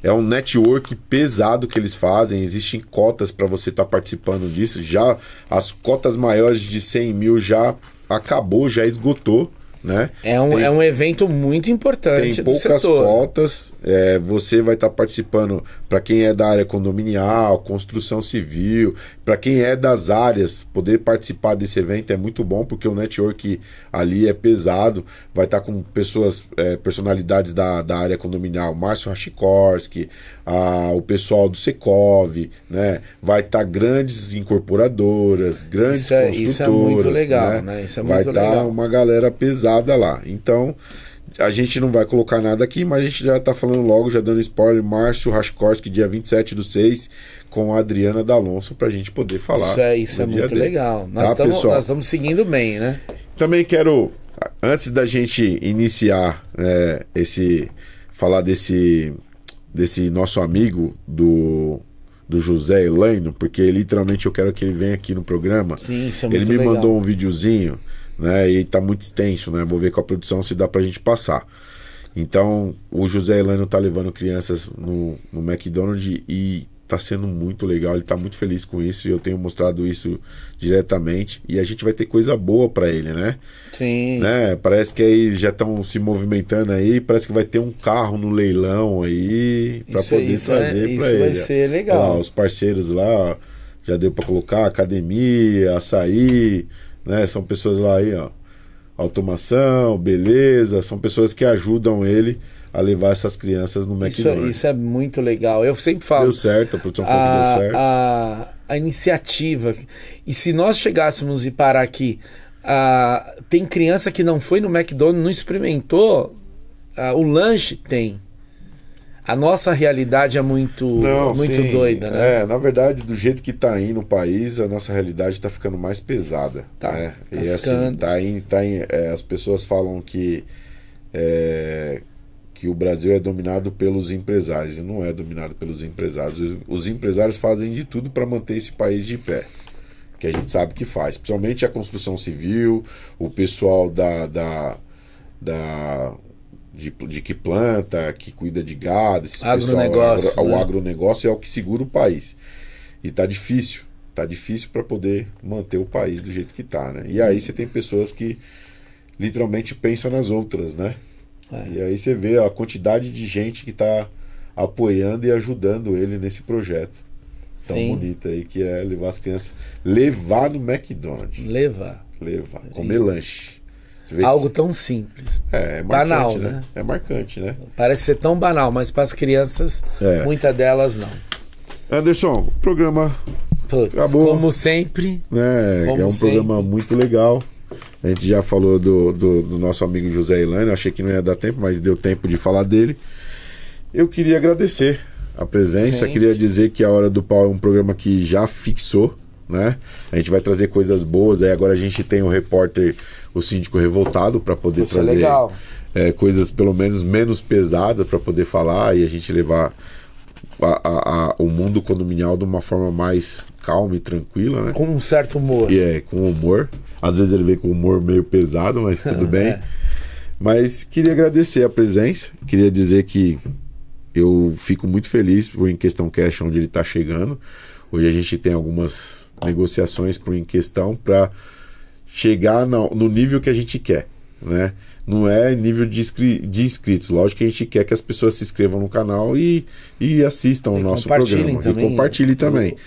É um network pesado que eles fazem. Existem cotas para você estar participando disso. Já as cotas maiores de 100 mil já acabou, já esgotou, né?
É um evento muito importante.
Tem
do
poucas
setor.
cotas. Você vai estar participando para quem é da área condominial, construção civil, para quem é das áreas, poder participar desse evento é muito bom, porque o network ali é pesado. Vai estar com pessoas, personalidades da área condominial, Márcio Rachkorski, o pessoal do Secov, né? Vai estar grandes incorporadoras, grandes construtoras.
Isso é muito legal, né? Isso é muito
vai estar
legal.
uma galera pesada lá. Então, a gente não vai colocar nada aqui, mas a gente já tá falando logo, já dando spoiler, Márcio Raskorski, dia 27/6, com a Adriana D'Alonso, pra gente poder falar.
Isso é muito
dele.
legal.
Tá, pessoal?
Nós estamos seguindo bem, né?
Também quero, antes da gente iniciar falar desse nosso amigo do José Elaino, porque literalmente eu quero que ele venha aqui no programa.
Sim, isso é muito
Ele me
legal.
mandou um videozinho, né? E tá muito extenso, né? Vou ver com a produção se dá pra gente passar. Então, o José Elaino tá levando crianças no McDonald's e tá sendo muito legal. Ele tá muito feliz com isso e eu tenho mostrado isso diretamente. E a gente vai ter coisa boa pra ele, né?
Sim.
Né? Parece que aí já estão se movimentando aí. Parece que vai ter um carro no leilão aí pra poder trazer pra ele.
Isso vai ser legal.
Olha lá, os parceiros lá, já deu pra colocar academia, açaí, né? São pessoas lá aí, ó. Automação, beleza. São pessoas que ajudam ele a levar essas crianças no McDonald's.
Isso é muito legal. Eu sempre falo.
Deu certo, a produção falou que deu certo.
A iniciativa. E se nós chegássemos e parar aqui, tem criança que não foi no McDonald's, não experimentou o lanche, tem. A nossa realidade é muito
Sim,
doida, né?
Na verdade, do jeito que tá indo o país, a nossa realidade tá ficando mais pesada.
Tá,
né?
tá
E
ficando.
assim, as pessoas falam que o Brasil é dominado pelos empresários, e não é dominado pelos empresários. Os empresários fazem de tudo para manter esse país de pé, que a gente sabe que faz, principalmente a construção civil, o pessoal de que planta, que cuida de gado,
Agronegócio,
o
né?
agronegócio é o que segura o país. E tá difícil para poder manter o país do jeito que tá, né? E aí você tem pessoas que literalmente pensam nas outras, né? E aí você vê a quantidade de gente que tá apoiando e ajudando ele nesse projeto tão bonito aí, que é levar as crianças, levar no McDonald's.
Levar.
Comer lanche.
Algo tão simples.
É marcante,
banal,
né? É marcante, né?
Parece ser tão banal, mas para as crianças, muitas delas não.
Anderson, o programa acabou.
Como sempre.
É um programa muito legal. A gente já falou do nosso amigo José Elaino. Achei que não ia dar tempo, mas deu tempo de falar dele. Eu queria agradecer a presença. Queria dizer que A Hora do Pau é um programa que já fixou, né? A gente vai trazer coisas boas. Aí agora a gente tem o repórter, o Síndico Revoltado, para poder trazer coisas pelo menos pesadas para poder falar e a gente levar o mundo condominial de uma forma mais calma e tranquila, né?
Com um certo humor.
Com humor. Às vezes ele vem com humor meio pesado, mas tudo bem. Mas queria agradecer a presença. Queria dizer que eu fico muito feliz por Em Questão Cash, onde ele está chegando. Hoje a gente tem algumas negociações por Em Questão para chegar no nível que a gente quer, né? Não é nível de inscritos. Lógico que a gente quer que as pessoas se inscrevam no canal e assistam o nosso programa.
Também,
e compartilhem também.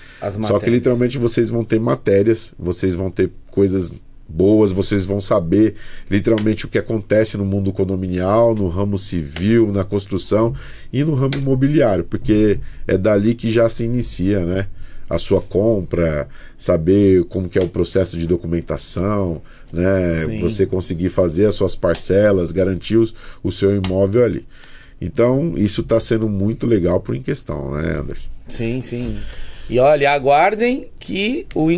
Só que literalmente vocês vão ter matérias, vocês vão ter coisas boas, vocês vão saber literalmente o que acontece no mundo condominial, no ramo civil, na construção e no ramo imobiliário, porque é dali que já se inicia, né? A sua compra, saber como que é o processo de documentação, né?
Sim.
Você conseguir fazer as suas parcelas, garantir o seu imóvel ali. Então, isso está sendo muito legal pro Em Questão, né, Anderson?
Sim, sim. E olha, aguardem que o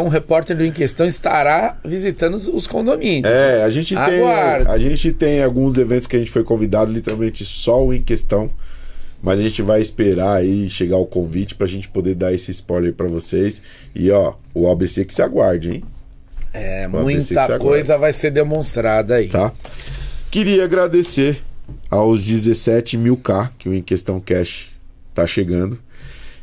repórter do Em Questão estará visitando os condomínios.
A gente tem alguns eventos que a gente foi convidado, literalmente só o Em Questão. Mas a gente vai esperar aí chegar o convite pra gente poder dar esse spoiler pra vocês. E ó, o ABC que se aguarde, hein?
Muita coisa vai ser demonstrada aí.
Tá? Queria agradecer aos 17.000K que o Em Questão Cash tá chegando.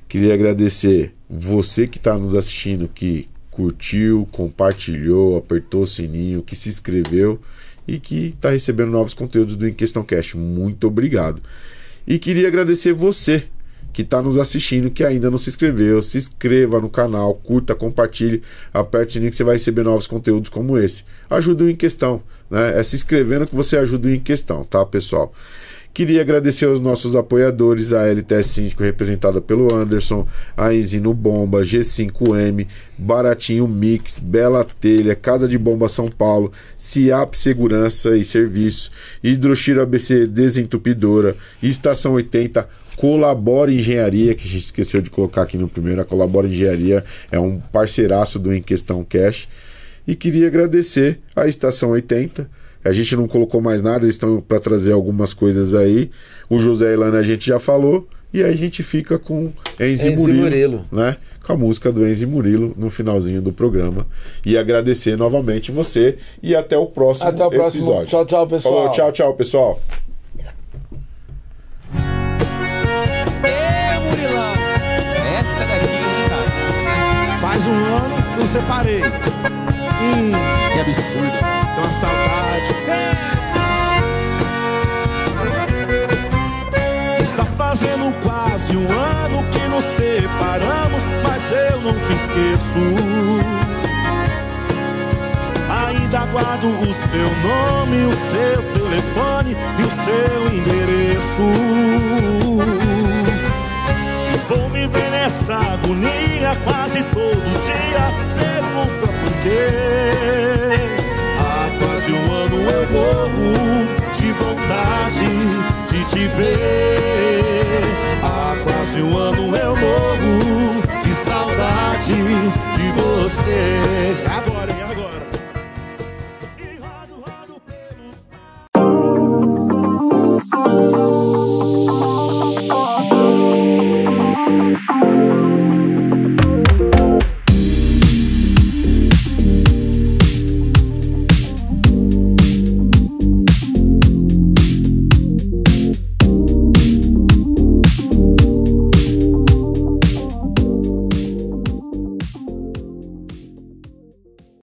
Queria agradecer você que tá nos assistindo, que curtiu, compartilhou, apertou o sininho, que se inscreveu e que tá recebendo novos conteúdos do Em Questão Cash. Muito obrigado. E queria agradecer você que está nos assistindo, que ainda não se inscreveu. Se inscreva no canal, curta, compartilhe, aperte o sininho que você vai receber novos conteúdos como esse. Ajuda o Em Questão, né? É se inscrevendo que você ajuda o Em Questão, tá, pessoal? Queria agradecer aos nossos apoiadores, a LTS Síndico, representada pelo Anderson, a Enzino Bomba, G5M, Baratinho Mix, Bela Telha, Casa de Bomba São Paulo, CIAP Segurança e Serviço, Hidroxira ABC Desentupidora, Estação 80, Colabora Engenharia, que a gente esqueceu de colocar aqui no primeiro. A Colabora Engenharia é um parceiraço do Em Questão Cash. E queria agradecer a Estação 80. A gente não colocou mais nada, eles estão para trazer algumas coisas aí. O José Ilana a gente já falou. E aí a gente fica com Enzi Murilo, né? Com a música do Enzi Murilo no finalzinho do programa. E agradecer novamente você. E até o próximo episódio.
Tchau, tchau, pessoal.
Falou, tchau, tchau, pessoal.
Murilão, essa daqui, hein, cara?
Faz um ano que eu separei.
Que absurdo.
Tem uma saudade. Está fazendo quase um ano que nos separamos, mas eu não te esqueço. Ainda guardo o seu nome, o seu telefone e o seu endereço. E vou viver nessa agonia quase todo dia. Pergunta por quê? Há quase um ano eu morro de vontade de te ver. Há quase um ano eu morro de saudade de você. Agora